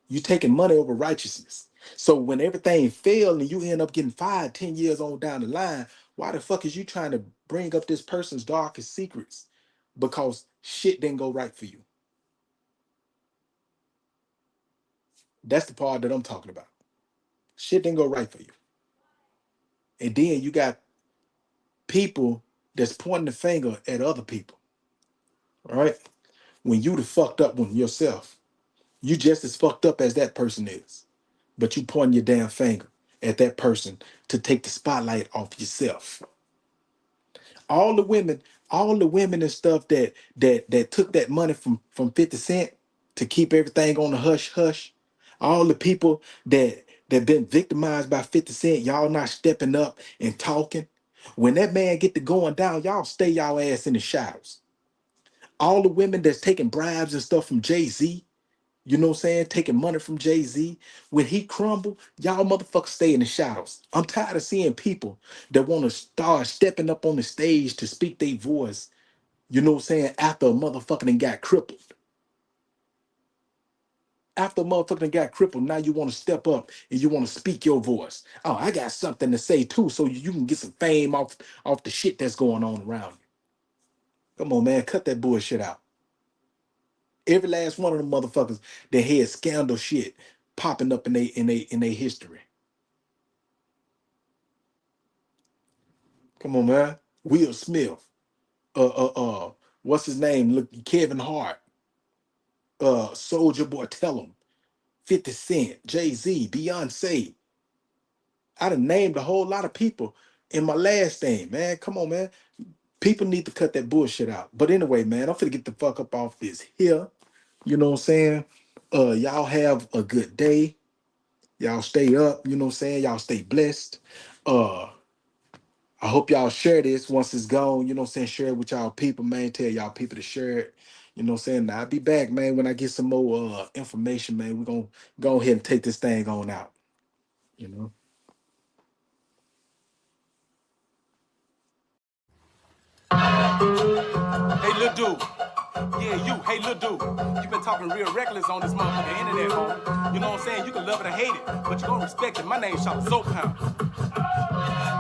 You taking money over righteousness. So when everything failed and you end up getting fired 10 years on down the line, why the fuck is you trying to bring up this person's darkest secrets? Because shit didn't go right for you. That's the part that I'm talking about. Shit didn't go right for you. And then you got people that's pointing the finger at other people. All right. When you the fucked up one yourself, you just as fucked up as that person is. But you pointing your damn finger at that person to take the spotlight off yourself. All the women, all the women and stuff that took that money from 50 Cent to keep everything on the hush hush. All the people that been victimized by 50 Cent, y'all not stepping up and talking. When that man get to going down, y'all stay y'all ass in the shadows. All the women that's taking bribes and stuff from Jay-Z, you know what I'm saying? Taking money from Jay-Z. When he crumble, y'all motherfuckers stay in the shadows. I'm tired of seeing people that want to start stepping up on the stage to speak their voice, you know what I'm saying, after a motherfucker done got crippled. After a motherfucker done got crippled, now you want to step up and you want to speak your voice. Oh, I got something to say too, so you can get some fame off the shit that's going on around you. Come on, man, cut that bullshit out. Every last one of them motherfuckers that had scandal shit popping up in their history. Come on, man. Will Smith. What's his name? Look, Kevin Hart. Soldier Boy, tell him. 50 Cent, Jay-Z, Beyonce. I done named a whole lot of people in my last thing, man. Come on, man. People need to cut that bullshit out. But anyway, man, I'm finna get the fuck up off this here. You know what I'm saying? Y'all have a good day. Y'all stay up, you know what I'm saying? Y'all stay blessed. Uh, I hope y'all share this once it's gone, you know what I'm saying? Share it with y'all people, man. Tell y'all people to share it. You know what I'm saying? Now, I'll be back, man, when I get some more information, man. We're gonna go ahead and take this thing on out, you know. Hey, little dude. Yeah, you. Hey, little dude. You been talking real reckless on this motherfucking internet, homie. You know what I'm saying? You can love it or hate it, but you gonna respect it. My name's Chatta.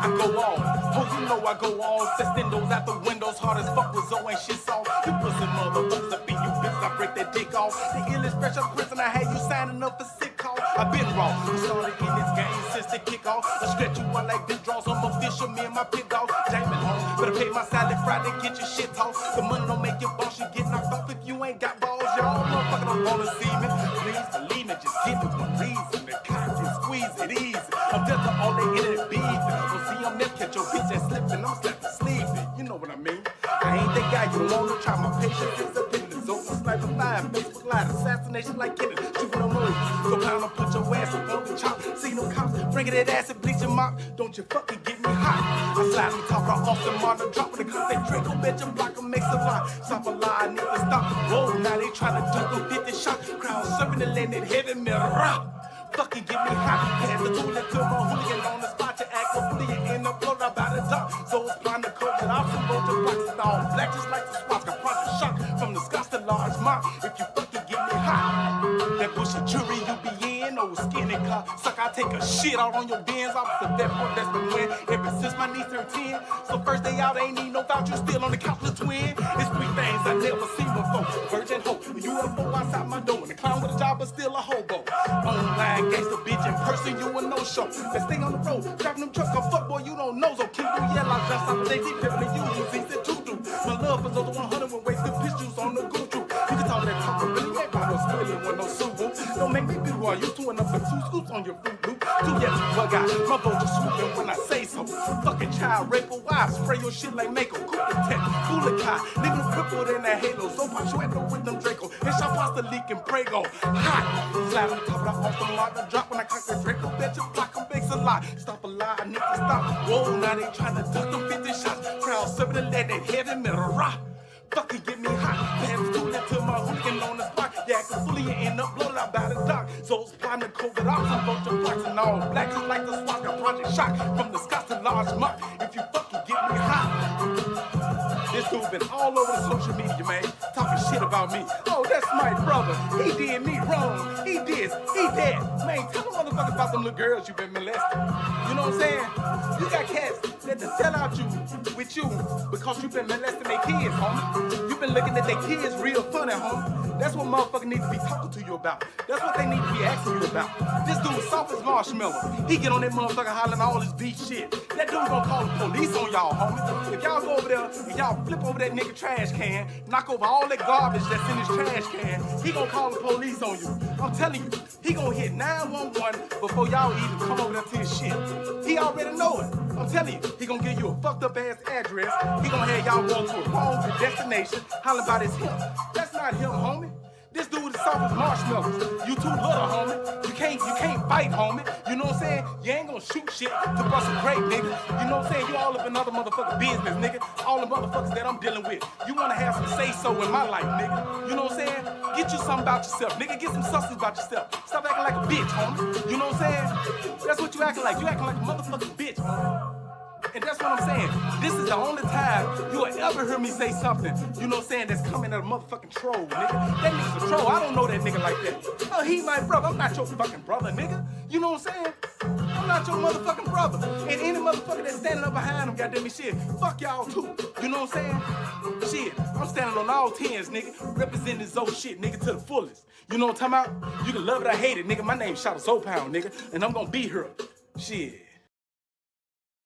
I go on. Oh, you know I go on. Sextendos out the windows, hard as fuck with Zoe and shit song. You pussy motherfuckers up in you bitches, I break that dick off. The illest special prison, I had you signing up for sick call. I been wrong. You started in this game since the kickoff. I stretch you out like big draws. I'm official, me and my pit dog. Jamie home. Better pay my salad Friday, get your shit off. The money don't make your boss, you get knocked off if you ain't got balls. Y'all motherfucker don't wanna see me. Please believe me, just give me one reason. The cock and squeeze it easy. I'm just on the internet beefing. Don't see I'm never catch your bitch ass slipping. I'm slapping sleeping. You know what I mean? I ain't that guy you don't wanna try. My patience is up in the zone. Sniper 5, Facebook Live, assassination like Kennedy. Shooting on moves. So pound up, put your ass up on the chop. See no cops, bringing that ass and bleach 'em up. Don't you fucking get me hot. I slide and talk off the monitor, drop the gun, they Draco, bitch, and block 'em, makes a lie. Stop a lie, nigga, stop. Whoa, now they tryna duck 'em, 50 shot. Crowd serving the land in heavy metal. Fucking get me hot. Pass the tool to my hooligan on the spot to act a bully in the blood about the top. So it's blind to cold and option, roll to box it all. Black just like the spots, got profit shock from the Scots to large mouth. If you fucking get me hot, that bullshit jury you be in, old skinny car. Suck out take a shit out on your Benz. Opposite that fuck that's been win ever since my niece turned 10. So first day out, ain't need no voucher, still on the couch with twin. It's three things I never seen before. Virgin hope, a UFO outside my door, and a clown with a job but still a hobo. Online gangster bitch, in person you a no-show. Let's stay on the road, driving them trucks, cause fuck boy you don't know. So keep do yell out just out, they deep pimpin' you, you think that you do. My love is over 100 with wasted pistols on the Gucci. You can talk that talk, but really ain't about no spilling with no Subaru. Don't make me be who I used to, and up with 2 scoops on your fruit loop. 2 yet to bug out, my vote just swooping when I say so. Fucking child rape a wife, spray your shit like Mako. Cook the tech, Bulikai, leave them crippled in that halo. So punctuated with them Draco, and shot pasta leak and Prego. Hot, slap on the top of the off the mark, the drop when I cock the Draco. Bet you block them bakes a lot. Stop a lie, I need to stop. Whoa, now they trying to duck them 50 shots. Crowd serving the lead, that heavy metal rock. Fucking get me hot, pants too lit to my hooligan on the spot. Yeah, I can fully end up blown out by the dock. So it's plotting to COVID ops and vote your blacks and all blacks is like the swat, got Project Shock from the Scots to large muck. If you fucking get me hot, this dude been all over the social media, man, talking shit about me. Oh, that's my brother. He did me wrong. He this, he that. Man, tell them motherfuckers about them little girls you been molesting. You know what I'm saying? You got cats that to sell out you with you because you been molesting their kids, homie. You been looking at their kids real funny, homie. That's what motherfuckers need to be talking to you about. That's what they need to be asking you about. This dude soft as marshmallow. He get on that motherfucker hollering all this beef shit. That dude gonna call the police on y'all, homie. If y'all go over there and y'all flip over that nigga trash can, knock over all that garbage that's in his trash can, he gonna call the police on you. I'm telling you, he gonna hit 911 before y'all even come over there to his shit. He already know it. I'm telling you, he gonna give you a fucked up ass address. He gonna have y'all go to a wrong destination, hollering about his him. That's not him, homie. This dude is soft as marshmallows. You too little, homie. You can't fight, homie. You know what I'm saying? You ain't gonna shoot shit to bust a grape, nigga. You know what I'm saying? You all up in other motherfucking business, nigga. All the motherfuckers that I'm dealing with. You wanna have some say-so in my life, nigga. You know what I'm saying? Get you something about yourself, nigga. Get some substance about yourself. Stop acting like a bitch, homie. You know what I'm saying? That's what you acting like. You acting like a motherfucking bitch, homie. And that's what I'm saying. This is the only time you will ever hear me say something, you know what I'm saying, that's coming at a motherfucking troll, nigga. That nigga's a troll. I don't know that nigga like that. Oh, he my brother. I'm not your fucking brother, nigga. You know what I'm saying? I'm not your motherfucking brother. And any motherfucker that's standing up behind him, goddamn it, shit, fuck y'all too. You know what I'm saying? Shit, I'm standing on all 10s, nigga, representing this old shit, nigga, to the fullest. You know what I'm talking about? You can love it or hate it, nigga. My name's Chatta Pound, nigga, and I'm gonna be here. Shit.